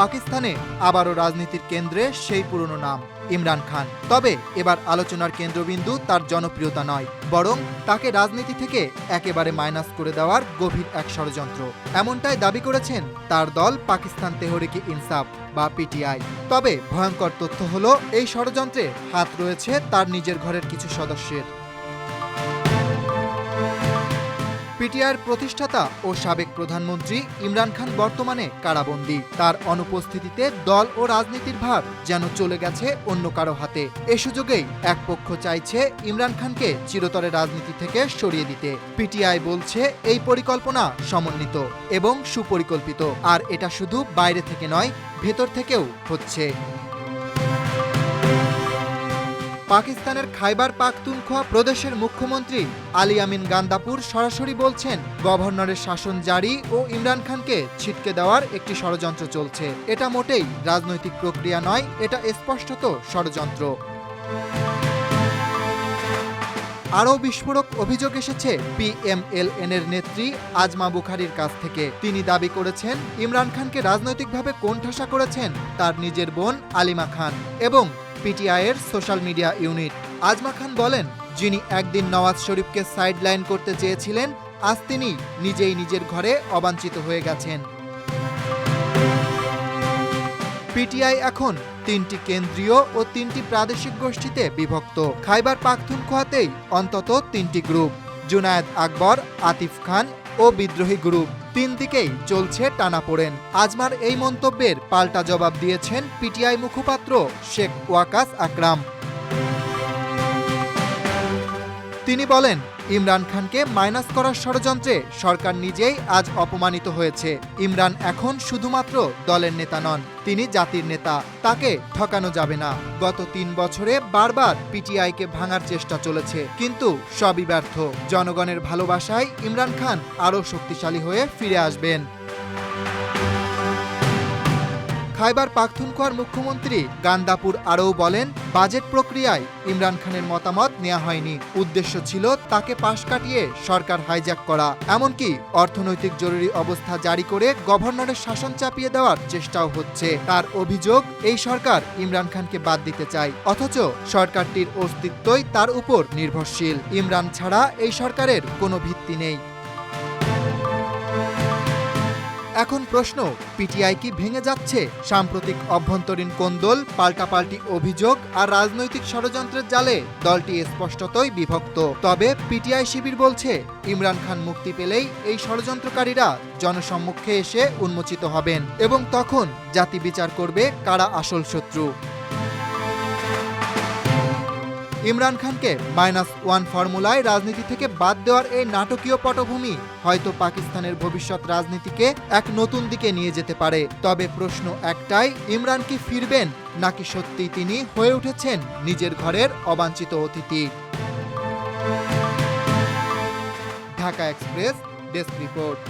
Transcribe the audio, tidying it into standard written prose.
পাকিস্তানে আবারও রাজনীতির কেন্দ্রে সেই পুরনো নাম ইমরান খান। তবে এবার আলোচনার কেন্দ্রবিন্দু তার জনপ্রিয়তা নয়, বরং তাকে রাজনীতি থেকে একেবারে মাইনাস করে দেওয়ার গভীর এক ষড়যন্ত্র। এমনটাই দাবি করেছেন তার দল পাকিস্তান তেহরিকে ইনসাফ বা পিটিআই। তবে ভয়ঙ্কর তথ্য হলো এই ষড়যন্ত্রে হাত রয়েছে তার নিজের ঘরের কিছু সদস্যের। পিটিআইয়ের প্রতিষ্ঠাতা ও সাবেক প্রধানমন্ত্রী ইমরান খান বর্তমানে কারাবন্দী। তার অনুপস্থিতিতে দল ও রাজনীতির ভার যেন চলে গেছে অন্য কারো হাতে। এ সুযোগেই এক পক্ষ চাইছে ইমরান খানকে চিরতরে রাজনীতি থেকে সরিয়ে দিতে। পিটিআই বলছে এই পরিকল্পনা সমন্বিত এবং সুপরিকল্পিত, আর এটা শুধু বাইরে থেকে নয়, ভেতর থেকেও হচ্ছে। পাকিস্তানের খাইবার পাখতুনখোয়া প্রদেশের মুখ্যমন্ত্রী আলী আমিন গান্দাপুর সরাসরি বলছেন, গভর্নরের শাসন জারি ও ইমরান খানকে ছিটকে দেওয়ার একটি ষড়যন্ত্র চলছে। এটা মোটেই রাজনৈতিক প্রক্রিয়া নয়, এটা স্পষ্টত ষড়যন্ত্র। আরও বিস্ফোরক অভিযোগ এসেছে পিএমএলএন-এর নেত্রী আজমা বুখারীর কাছ থেকে। তিনি দাবি করেছেন ইমরান খানকে রাজনৈতিকভাবে কোণঠাসা করেছেন তার নিজের বোন আলিমা খান এবং পিটিআইয়ের সোশ্যাল মিডিয়া ইউনিট। আজমা খান বলেন, যিনি একদিন নওয়াজ শরীফকে সাইডলাইন করতে চেয়েছিলেন, আজ তিনি নিজেই নিজের ঘরে অবাঞ্ছিত হয়ে গেছেন। পিটিআই এখন ৩টি কেন্দ্রীয় ও ৩টি প্রাদেশিক গোষ্ঠীতে বিভক্ত। খাইবার পাখতুনখোয়াতেই অন্তত ৩টি গ্রুপ, জুনায়েদ আকবর, আতিফ খান ও বিদ্রোহী গ্রুপ। ৩ দিকেই চলছে টানাপোড়েন। আজমার এই মন্তব্যের পাল্টা জবাব দিয়েছেন পিটিআই মুখপাত্র শেখ ওয়াকাস আকরাম। তিনি বলেন, ইমরান খানকে মাইনাস করার ষড়যন্ত্রে সরকার নিজেই আজ অপমানিত হয়েছে। ইমরান এখন শুধুমাত্র দলের নেতা নন, তিনি জাতির নেতা। তাকে ঠকানো যাবে না। গত ৩ বছরে বারবার পিটিআইকে ভাঙার চেষ্টা চলেছে, কিন্তু সবই ব্যর্থ। জনগণের ভালোবাসায় ইমরান খান আরও শক্তিশালী হয়ে ফিরে আসবেন। খাইবার পাখতুনখোয়ার মুখ্যমন্ত্রী গান্দাপুর আরও বলেন, বাজেট প্রক্রিয়ায় ইমরান খানের মতামত নেওয়া হয়নি। উদ্দেশ্য ছিল তাকে পাশ কাটিয়ে সরকার হাইজ্যাক করা। এমনকি অর্থনৈতিক জরুরি অবস্থা জারি করে গভর্নরের শাসন চাপিয়ে দেওয়ার চেষ্টাও হচ্ছে। তার অভিযোগ, এই সরকার ইমরান খানকে বাদ দিতে চায়, অথচ সরকারটির অস্তিত্বই তার উপর নির্ভরশীল। ইমরান ছাড়া এই সরকারের কোনো ভিত্তি নেই। এখন প্রশ্ন, পিটিআই কি ভেঙে যাচ্ছে? সাম্প্রতিক অভ্যন্তরীণ কোন্দল, পাল্টাপাল্টি অভিযোগ আর রাজনৈতিক ষড়যন্ত্রের জালে দলটি স্পষ্টতই বিভক্ত। তবে পিটিআই শিবির বলছে, ইমরান খান মুক্তি পেলেই এই ষড়যন্ত্রকারীরা জনসম্মুখে এসে উন্মোচিত হবেন এবং তখন জাতি বিচার করবে কারা আসল শত্রু। ইমরান খানকে -1 ফর্মুলায় রাজনীতি থেকে বাদ দেওয়ার এই নাটকীয় পটভূমি হয়তো পাকিস্তানের ভবিষ্যৎ রাজনীতিকে এক নতুন দিকে নিয়ে যেতে পারে। তবে প্রশ্ন একটাই, ইমরান কি ফিরবেন, নাকি সত্যিই তিনি হয়ে উঠেছেন নিজের ঘরের অবাঞ্ছিত অতিথি? Dhaka express desk report.